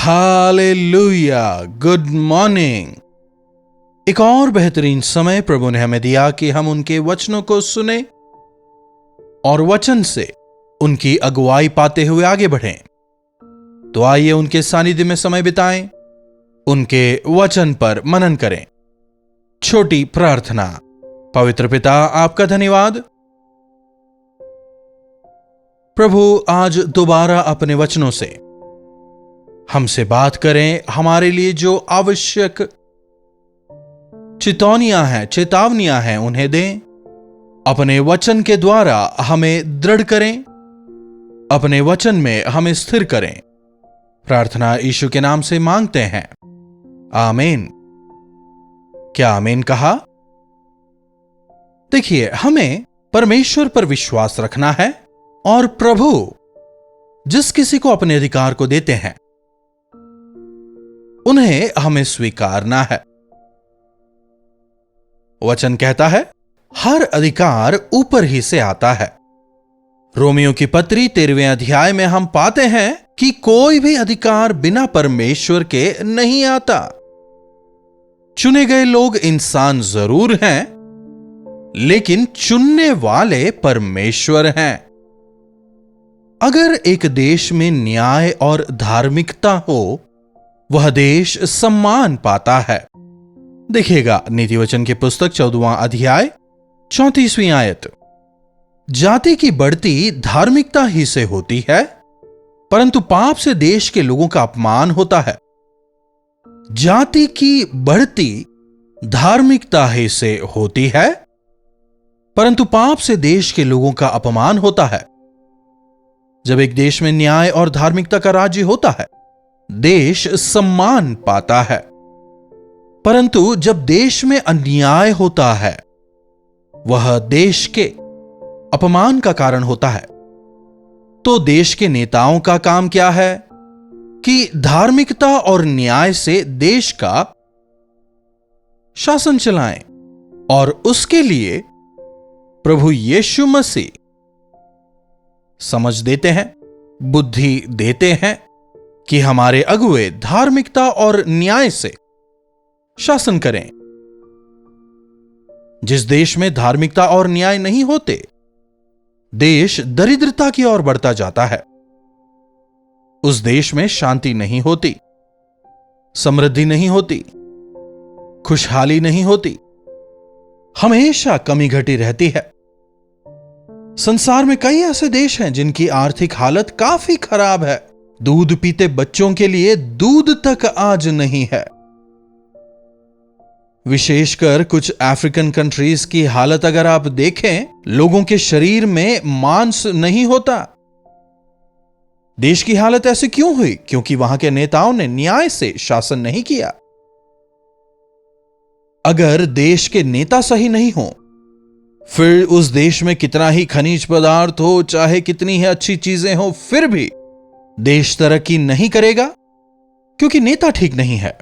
Hallelujah, good morning. एक और बेहतरीन समय प्रभु ने हमें दिया कि हम उनके वचनों को सुने और वचन से उनकी अगुवाई पाते हुए आगे बढ़ें। तो आइए उनके सानिध्य में समय बिताएं, उनके वचन पर मनन करें। छोटी प्रार्थना। पवित्र पिता, आपका धन्यवाद प्रभु, आज दोबारा अपने वचनों से हमसे बात करें। हमारे लिए जो आवश्यक चेतावनियां हैं उन्हें दें। अपने वचन के द्वारा हमें दृढ़ करें, अपने वचन में हमें स्थिर करें। प्रार्थना यीशु के नाम से मांगते हैं, आमीन। क्या आमीन कहा? देखिए, हमें परमेश्वर पर विश्वास रखना है और प्रभु जिस किसी को अपने अधिकार को देते हैं उन्हें हमें स्वीकारना है। वचन कहता है, हर अधिकार ऊपर ही से आता है। रोमियो की पत्री 13वें अध्याय में हम पाते हैं कि कोई भी अधिकार बिना परमेश्वर के नहीं आता। चुने गए लोग इंसान जरूर हैं, लेकिन चुनने वाले परमेश्वर हैं। अगर एक देश में न्याय और धार्मिकता हो, वह देश सम्मान पाता है। देखिएगा, नीति वचन की पुस्तक 14वां अध्याय 34वीं आयत। जाति की बढ़ती धार्मिकता ही से होती है, परंतु पाप से देश के लोगों का अपमान होता है। जाति की बढ़ती धार्मिकता ही से होती है, परंतु पाप से देश के लोगों का अपमान होता है। जब एक देश में न्याय और धार्मिकता का राज्य होता है, देश सम्मान पाता है। परंतु जब देश में अन्याय होता है, वह देश के अपमान का कारण होता है। तो देश के नेताओं का काम क्या है कि धार्मिकता और न्याय से देश का शासन चलाएं, और उसके लिए प्रभु यीशु मसीह समझ देते हैं, बुद्धि देते हैं कि हमारे अगुए धार्मिकता और न्याय से शासन करें। जिस देश में धार्मिकता और न्याय नहीं होते, देश दरिद्रता की ओर बढ़ता जाता है। उस देश में शांति नहीं होती, समृद्धि नहीं होती, खुशहाली नहीं होती, हमेशा कमी घटी रहती है। संसार में कई ऐसे देश हैं जिनकी आर्थिक हालत काफी खराब है। दूध पीते बच्चों के लिए दूध तक आज नहीं है। विशेषकर कुछ अफ्रीकन कंट्रीज की हालत अगर आप देखें, लोगों के शरीर में मांस नहीं होता। देश की हालत ऐसी क्यों हुई? क्योंकि वहां के नेताओं ने न्याय से शासन नहीं किया। अगर देश के नेता सही नहीं हो, फिर उस देश में कितना ही खनिज पदार्थ हो, चाहे कितनी ही अच्छी चीजें हो, फिर भी देश तरक्की नहीं करेगा, क्योंकि नेता ठीक नहीं है।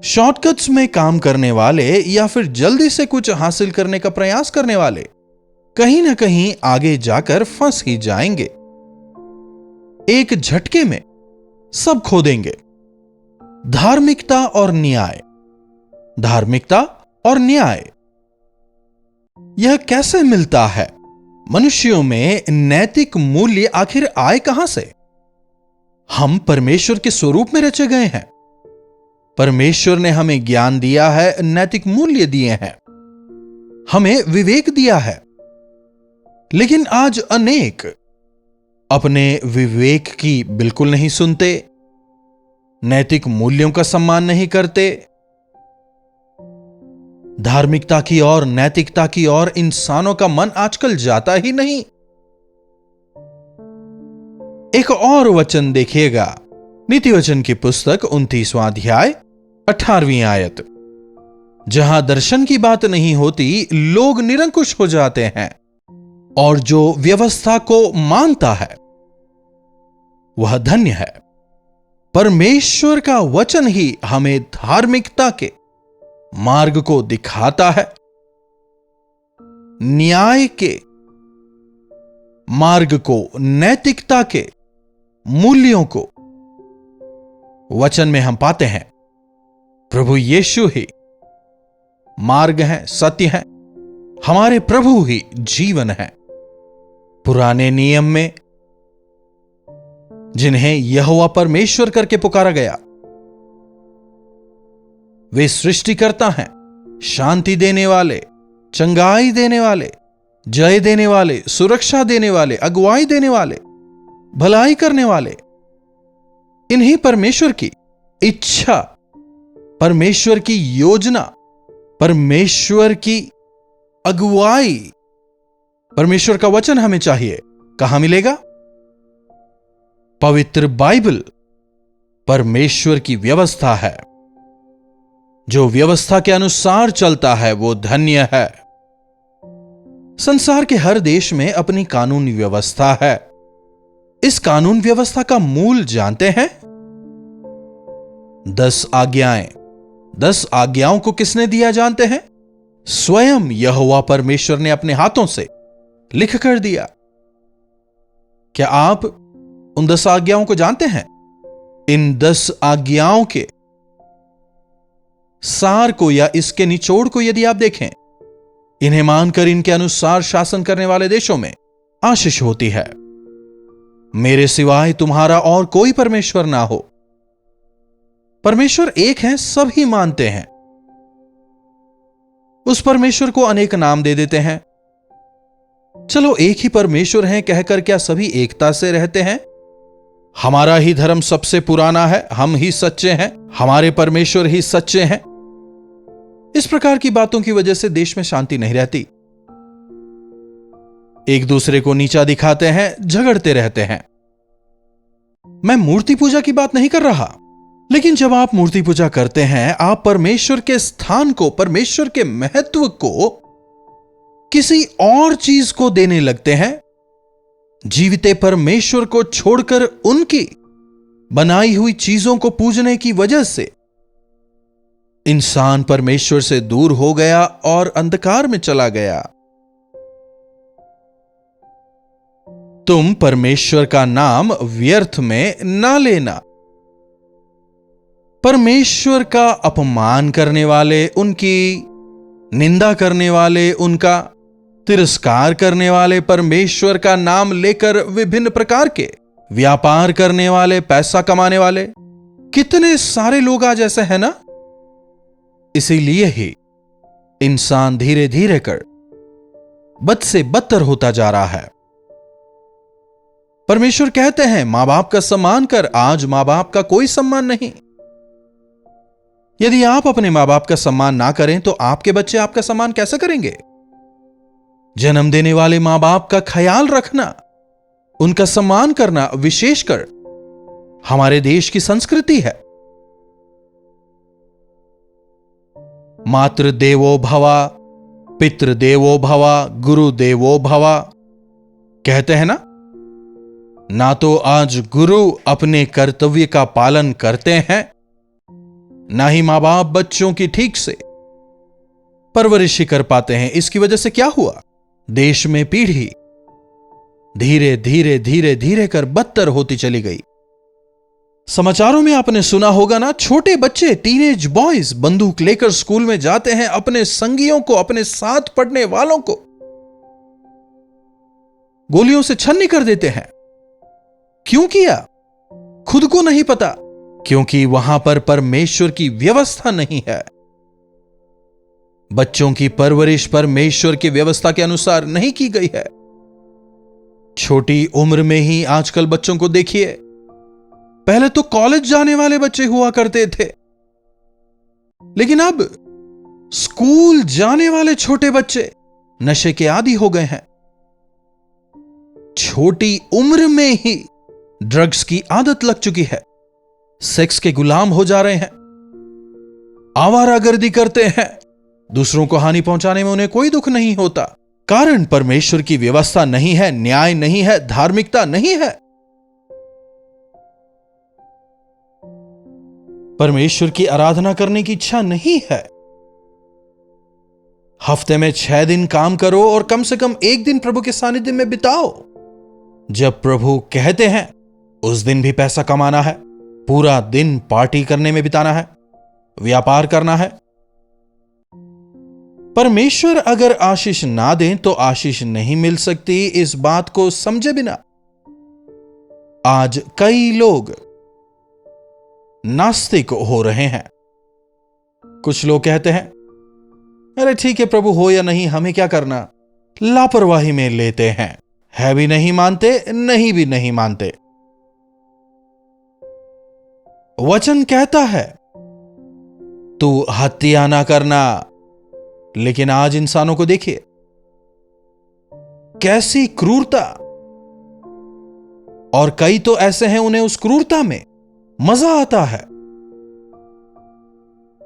शॉर्टकट्स में काम करने वाले या फिर जल्दी से कुछ हासिल करने का प्रयास करने वाले कहीं ना कहीं आगे जाकर फंस ही जाएंगे। एक झटके में सब खो देंगे। धार्मिकता और न्याय, धार्मिकता और न्याय, यह कैसे मिलता है? मनुष्यों में नैतिक मूल्य आखिर आए कहां से? हम परमेश्वर के स्वरूप में रचे गए हैं। परमेश्वर ने हमें ज्ञान दिया है, नैतिक मूल्य दिए हैं, हमें विवेक दिया है। लेकिन आज अनेक अपने विवेक की बिल्कुल नहीं सुनते, नैतिक मूल्यों का सम्मान नहीं करते। धार्मिकता की ओर, नैतिकता की ओर इंसानों का मन आजकल जाता ही नहीं। एक और वचन देखिएगा, नीति वचन की पुस्तक 29वां अध्याय 18वीं आयत। जहां दर्शन की बात नहीं होती, लोग निरंकुश हो जाते हैं, और जो व्यवस्था को मानता है वह धन्य है। परमेश्वर का वचन ही हमें धार्मिकता के मार्ग को दिखाता है, न्याय के मार्ग को, नैतिकता के मूल्यों को वचन में हम पाते हैं प्रभु यीशु ही मार्ग है, सत्य है, हमारे प्रभु ही जीवन है। पुराने नियम में जिन्हें यहोवा परमेश्वर करके पुकारा गया, वे सृष्टिकर्ता हैं, शांति देने वाले, चंगाई देने वाले, जय देने वाले, सुरक्षा देने वाले, अगुवाई देने वाले, भलाई करने वाले। इन्हीं परमेश्वर की इच्छा, परमेश्वर की योजना, परमेश्वर की अगुवाई, परमेश्वर का वचन हमें चाहिए। कहां मिलेगा? पवित्र बाइबल परमेश्वर की व्यवस्था है। जो व्यवस्था के अनुसार चलता है वो धन्य है। संसार के हर देश में अपनी कानून व्यवस्था है। इस कानून व्यवस्था का मूल जानते हैं? 10 आज्ञाएं। 10 आज्ञाओं को किसने दिया जानते हैं? स्वयं यहोवा परमेश्वर ने अपने हाथों से लिख कर दिया। क्या आप उन 10 आज्ञाओं को जानते हैं? इन 10 आज्ञाओं के सार को या इसके निचोड़ को यदि आप देखें, इन्हें मानकर इनके अनुसार शासन करने वाले देशों में आशीष होती है। मेरे सिवाय तुम्हारा और कोई परमेश्वर ना हो। परमेश्वर एक है, सभी मानते हैं। उस परमेश्वर को अनेक नाम दे देते हैं। चलो, एक ही परमेश्वर है कहकर क्या सभी एकता से रहते हैं? हमारा ही धर्म सबसे पुराना है, हम ही सच्चे हैं, हमारे परमेश्वर ही सच्चे हैं। इस प्रकार की बातों की वजह से देश में शांति नहीं रहती। एक दूसरे को नीचा दिखाते हैं, झगड़ते रहते हैं। मैं मूर्ति पूजा की बात नहीं कर रहा, लेकिन जब आप मूर्ति पूजा करते हैं, आप परमेश्वर के स्थान को, परमेश्वर के महत्व को किसी और चीज को देने लगते हैं। जीविते परमेश्वर को छोड़कर उनकी बनाई हुई चीजों को पूजने की वजह से इंसान परमेश्वर से दूर हो गया और अंधकार में चला गया। तुम परमेश्वर का नाम व्यर्थ में ना लेना। परमेश्वर का अपमान करने वाले, उनकी निंदा करने वाले, उनका तिरस्कार करने वाले, परमेश्वर का नाम लेकर विभिन्न प्रकार के व्यापार करने वाले, पैसा कमाने वाले, कितने सारे लोग आज ऐसे हैं ना। इसीलिए ही इंसान धीरे धीरे कर बद से बदतर होता जा रहा है। परमेश्वर कहते हैं मां बाप का सम्मान कर। आज मां बाप का कोई सम्मान नहीं। यदि आप अपने मां बाप का सम्मान ना करें तो आपके बच्चे आपका सम्मान कैसे करेंगे? जन्म देने वाले मां बाप का ख्याल रखना, उनका सम्मान करना विशेषकर हमारे देश की संस्कृति है। मातृ देवो भवा, पितृ देवो भवा, गुरु देवो भवा कहते हैं ना तो आज गुरु अपने कर्तव्य का पालन करते हैं, ना ही मां बाप बच्चों की ठीक से परवरिश कर पाते हैं। इसकी वजह से क्या हुआ? देश में पीढ़ी धीरे धीरे धीरे धीरे कर बदतर होती चली गई। समाचारों में आपने सुना होगा ना, छोटे बच्चे, टीनेज बॉयज बंदूक लेकर स्कूल में जाते हैं, अपने संगियों को, अपने साथ पढ़ने वालों को गोलियों से छन्नी कर देते हैं। क्यों किया? खुद को नहीं पता, क्योंकि वहां पर परमेश्वर की व्यवस्था नहीं है। बच्चों की परवरिश परमेश्वर की व्यवस्था के अनुसार नहीं की गई है। छोटी उम्र में ही आजकल बच्चों को देखिए, पहले तो कॉलेज जाने वाले बच्चे हुआ करते थे, लेकिन अब स्कूल जाने वाले छोटे बच्चे नशे के आदी हो गए हैं। छोटी उम्र में ही ड्रग्स की आदत लग चुकी है, सेक्स के गुलाम हो जा रहे हैं, आवारागर्दी करते हैं। दूसरों को हानि पहुंचाने में उन्हें कोई दुख नहीं होता। कारण परमेश्वर की व्यवस्था नहीं है, न्याय नहीं है, धार्मिकता नहीं है। परमेश्वर की आराधना करने की इच्छा नहीं है। हफ्ते में 6 दिन काम करो और कम से कम 1 दिन प्रभु के सानिध्य में बिताओ। जब प्रभु कहते हैं उस दिन भी पैसा कमाना है, पूरा दिन पार्टी करने में बिताना है, व्यापार करना है। परमेश्वर अगर आशीष ना दें तो आशीष नहीं मिल सकती, इस बात को समझे बिना आज कई लोग नास्तिक हो रहे हैं। कुछ लोग कहते हैं, अरे ठीक है प्रभु हो या नहीं, हमें क्या करना, लापरवाही में लेते हैं, है भी नहीं मानते, नहीं भी नहीं मानते। वचन कहता है तू हत्या ना करना, लेकिन आज इंसानों को देखिए कैसी क्रूरता, और कई तो ऐसे हैं उन्हें उस क्रूरता में मजा आता है।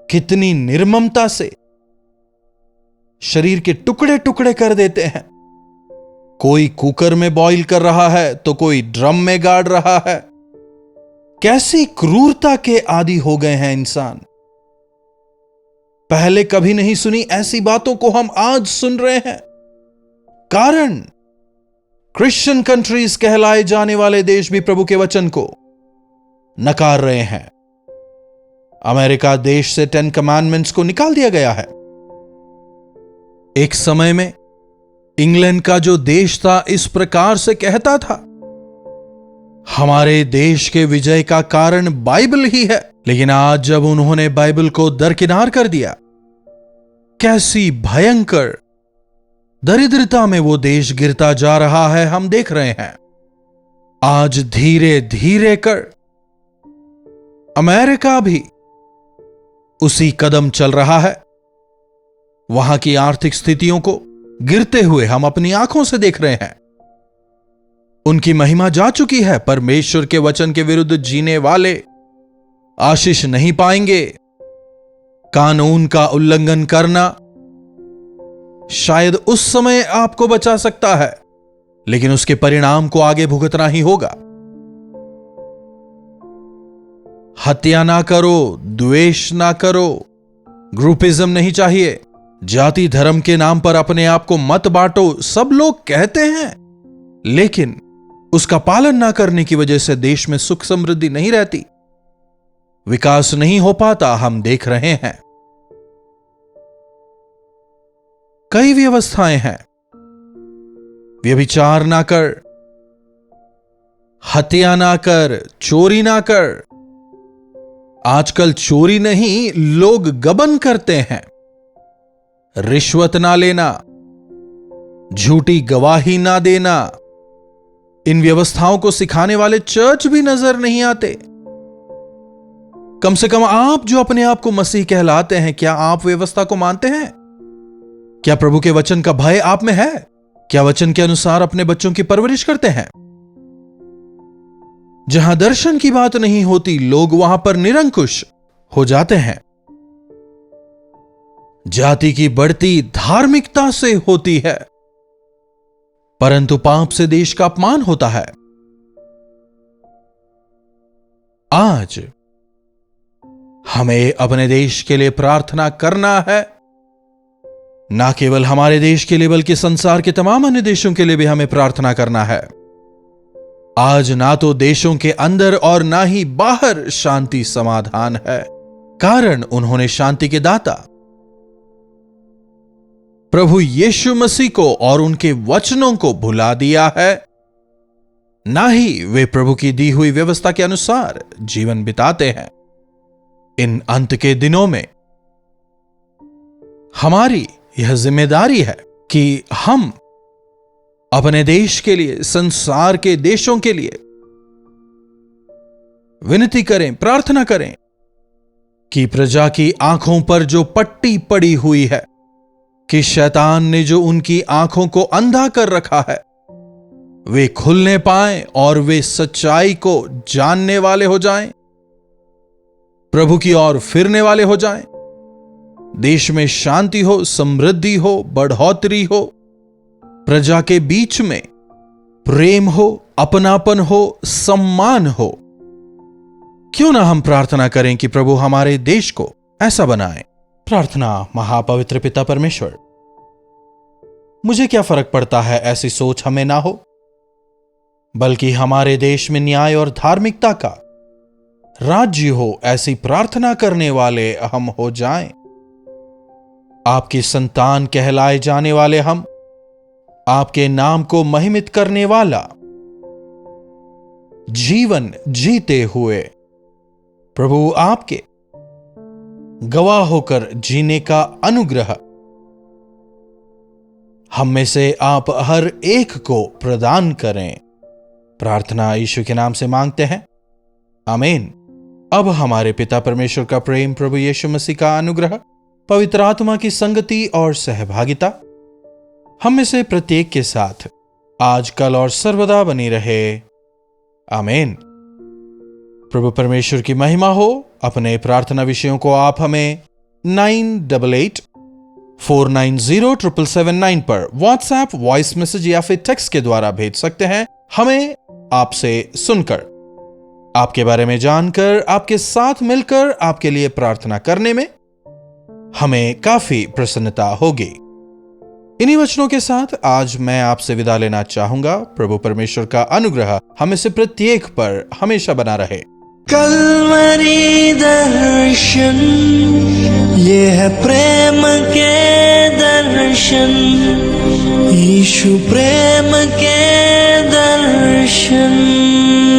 कितनी निर्ममता से शरीर के टुकड़े टुकड़े कर देते हैं। कोई कुकर में बॉईल कर रहा है तो कोई ड्रम में गाड़ रहा है। कैसी क्रूरता के आदी हो गए हैं इंसान। पहले कभी नहीं सुनी ऐसी बातों को हम आज सुन रहे हैं। कारण क्रिश्चियन कंट्रीज कहलाए जाने वाले देश भी प्रभु के वचन को नकार रहे हैं। अमेरिका देश से 10 कमांडमेंट्स को निकाल दिया गया है। एक समय में इंग्लैंड का जो देश था इस प्रकार से कहता था, हमारे देश के विजय का कारण बाइबल ही है। लेकिन आज जब उन्होंने बाइबल को दरकिनार कर दिया, कैसी भयंकर दरिद्रता में वो देश गिरता जा रहा है, हम देख रहे हैं। आज धीरे धीरे कर अमेरिका भी उसी कदम चल रहा है। वहां की आर्थिक स्थितियों को गिरते हुए हम अपनी आंखों से देख रहे हैं। उनकी महिमा जा चुकी है। परमेश्वर के वचन के विरुद्ध जीने वाले आशीष नहीं पाएंगे। कानून का उल्लंघन करना शायद उस समय आपको बचा सकता है, लेकिन उसके परिणाम को आगे भुगतना ही होगा। हत्या ना करो, द्वेष ना करो, ग्रुपिज्म नहीं चाहिए, जाति धर्म के नाम पर अपने आप को मत बांटो, सब लोग कहते हैं, लेकिन उसका पालन ना करने की वजह से देश में सुख समृद्धि नहीं रहती, विकास नहीं हो पाता। हम देख रहे हैं कई व्यवस्थाएं हैं। व्यभिचार ना कर, हत्या ना कर, चोरी ना कर। आजकल चोरी नहीं, लोग गबन करते हैं। रिश्वत ना लेना, झूठी गवाही ना देना। इन व्यवस्थाओं को सिखाने वाले चर्च भी नजर नहीं आते। कम से कम आप जो अपने आप को मसीह कहलाते हैं, क्या आप व्यवस्था को मानते हैं? क्या प्रभु के वचन का भय आप में है? क्या वचन के अनुसार अपने बच्चों की परवरिश करते हैं? जहां दर्शन की बात नहीं होती, लोग वहां पर निरंकुश हो जाते हैं। जाति की बढ़ती धार्मिकता से होती है, परंतु पाप से देश का अपमान होता है। आज हमें अपने देश के लिए प्रार्थना करना है। ना केवल हमारे देश के लिए बल्कि संसार के तमाम अन्य देशों के लिए भी हमें प्रार्थना करना है। आज ना तो देशों के अंदर और ना ही बाहर शांति समाधान है, कारण उन्होंने शांति के दाता प्रभु यीशु मसीह को और उनके वचनों को भुला दिया है। ना ही वे प्रभु की दी हुई व्यवस्था के अनुसार जीवन बिताते हैं। इन अंत के दिनों में हमारी यह जिम्मेदारी है कि हम अपने देश के लिए, संसार के देशों के लिए विनती करें, प्रार्थना करें कि प्रजा की आंखों पर जो पट्टी पड़ी हुई है, कि शैतान ने जो उनकी आंखों को अंधा कर रखा है, वे खुलने पाएं और वे सच्चाई को जानने वाले हो जाएं, प्रभु की ओर फिरने वाले हो जाएं। देश में शांति हो, समृद्धि हो, बढ़ोतरी हो, प्रजा के बीच में प्रेम हो, अपनापन हो, सम्मान हो। क्यों ना हम प्रार्थना करें कि प्रभु हमारे देश को ऐसा बनाए। प्रार्थना। महापवित्र पिता परमेश्वर, मुझे क्या फर्क पड़ता है ऐसी सोच हमें ना हो, बल्कि हमारे देश में न्याय और धार्मिकता का राज्य हो, ऐसी प्रार्थना करने वाले हम हो जाएं। आपकी संतान कहलाए जाने वाले हम, आपके नाम को महिमित करने वाला जीवन जीते हुए प्रभु आपके गवाह होकर जीने का अनुग्रह हम में से आप हर एक को प्रदान करें। प्रार्थना यीशु के नाम से मांगते हैं, आमीन। अब हमारे पिता परमेश्वर का प्रेम, प्रभु यीशु मसीह का अनुग्रह, पवित्र आत्मा की संगति और सहभागिता हम में से प्रत्येक के साथ आज, कल और सर्वदा बनी रहे, आमीन। प्रभु परमेश्वर की महिमा हो। अपने प्रार्थना विषयों को आप हमें 9884907779 पर व्हाट्सएप वॉइस मैसेज या फिर टेक्स्ट के द्वारा भेज सकते हैं। हमें आपसे सुनकर, आपके बारे में जानकर, आपके साथ मिलकर आपके लिए प्रार्थना करने में हमें काफी प्रसन्नता होगी। इन्हीं वचनों के साथ आज मैं आपसे विदा लेना चाहूंगा। प्रभु परमेश्वर का अनुग्रह हमें से प्रत्येक पर हमेशा बना रहे। कल्वरी दर्शन, ये है प्रेम के दर्शन, यीशु प्रेम के दर्शन।